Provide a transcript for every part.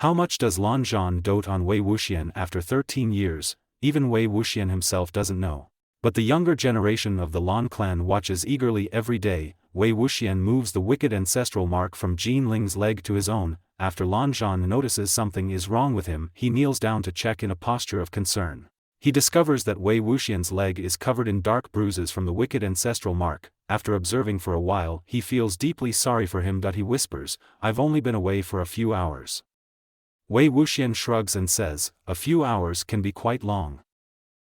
How much does Lan Zhan dote on Wei Wuxian after 13 years, even Wei Wuxian himself doesn't know. But the younger generation of the Lan clan watches eagerly every day. Wei Wuxian moves the wicked ancestral mark from Jin Ling's leg to his own. After Lan Zhan notices something is wrong with him, he kneels down to check in a posture of concern. He discovers that Wei Wuxian's leg is covered in dark bruises from the wicked ancestral mark. After observing for a while, he feels deeply sorry for him. He whispers, "I've only been away for a few hours." Wei Wuxian shrugs and says, "A few hours can be quite long.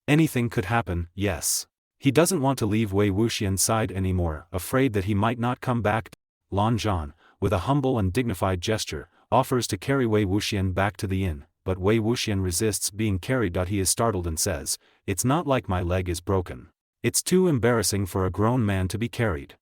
Anything could happen, yes." He doesn't want to leave Wei Wuxian's side anymore, afraid that he might not come back. Lan Zhan, with a humble and dignified gesture, offers to carry Wei Wuxian back to the inn, but Wei Wuxian resists being carried. He is startled and says, "It's not like my leg is broken. It's too embarrassing for a grown man to be carried."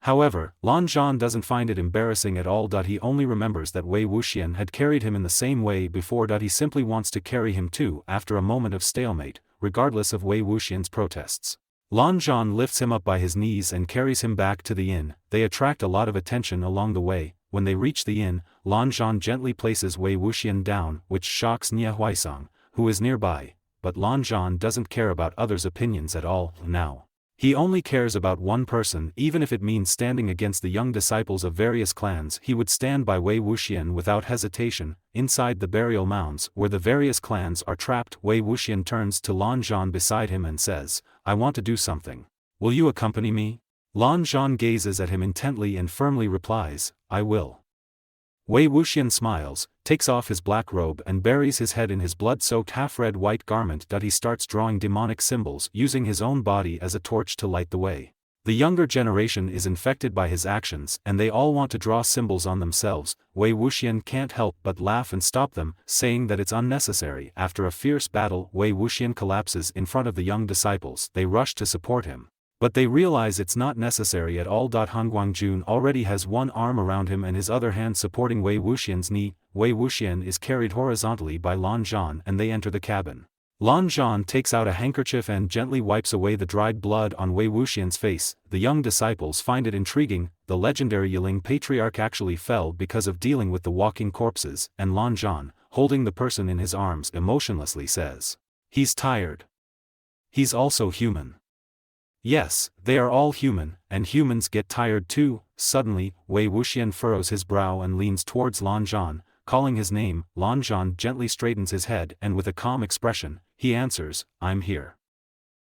However, Lan Zhan doesn't find it embarrassing at all. He only remembers that Wei Wuxian had carried him in the same way before. He simply wants to carry him too. After a moment of stalemate, regardless of Wei Wuxian's protests, Lan Zhan lifts him up by his knees and carries him back to the inn. They attract a lot of attention along the way. When they reach the inn, Lan Zhan gently places Wei Wuxian down, which shocks Nie Huaisang, who is nearby, but Lan Zhan doesn't care about others' opinions at all now. He only cares about one person. Even if it means standing against the young disciples of various clans, he would stand by Wei Wuxian without hesitation. Inside the burial mounds, where the various clans are trapped, Wei Wuxian turns to Lan Zhan beside him and says, "I want to do something. Will you accompany me?" Lan Zhan gazes at him intently and firmly replies, "I will." Wei Wuxian smiles, takes off his black robe and buries his head in his blood-soaked half-red white garment. He starts drawing demonic symbols, using his own body as a torch to light the way. The younger generation is infected by his actions, and they all want to draw symbols on themselves. Wei Wuxian can't help but laugh and stop them, saying that it's unnecessary. After a fierce battle, Wei Wuxian collapses in front of the young disciples. They rush to support him, but they realize it's not necessary at all. Han Guangjun already has one arm around him and his other hand supporting Wei Wuxian's knee. Wei Wuxian is carried horizontally by Lan Zhan and they enter the cabin. Lan Zhan takes out a handkerchief and gently wipes away the dried blood on Wei Wuxian's face. The young disciples find it intriguing. The legendary Yiling patriarch actually fell because of dealing with the walking corpses, and Lan Zhan, holding the person in his arms emotionlessly, says, "He's tired. He's also human." Yes, they are all human, and humans get tired too. Suddenly, Wei Wuxian furrows his brow and leans towards Lan Zhan, calling his name. Lan Zhan gently straightens his head and with a calm expression, he answers, "I'm here."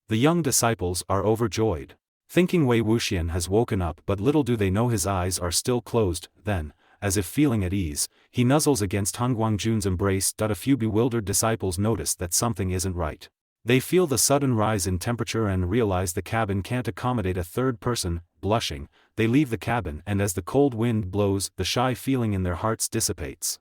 The young disciples are overjoyed, thinking Wei Wuxian has woken up, but little do they know his eyes are still closed. Then, as if feeling at ease, he nuzzles against Han Guangjun's embrace. A few bewildered disciples notice that something isn't right. They feel the sudden rise in temperature and realize the cabin can't accommodate a third person. Blushing, they leave the cabin, and as the cold wind blows, the shy feeling in their hearts dissipates.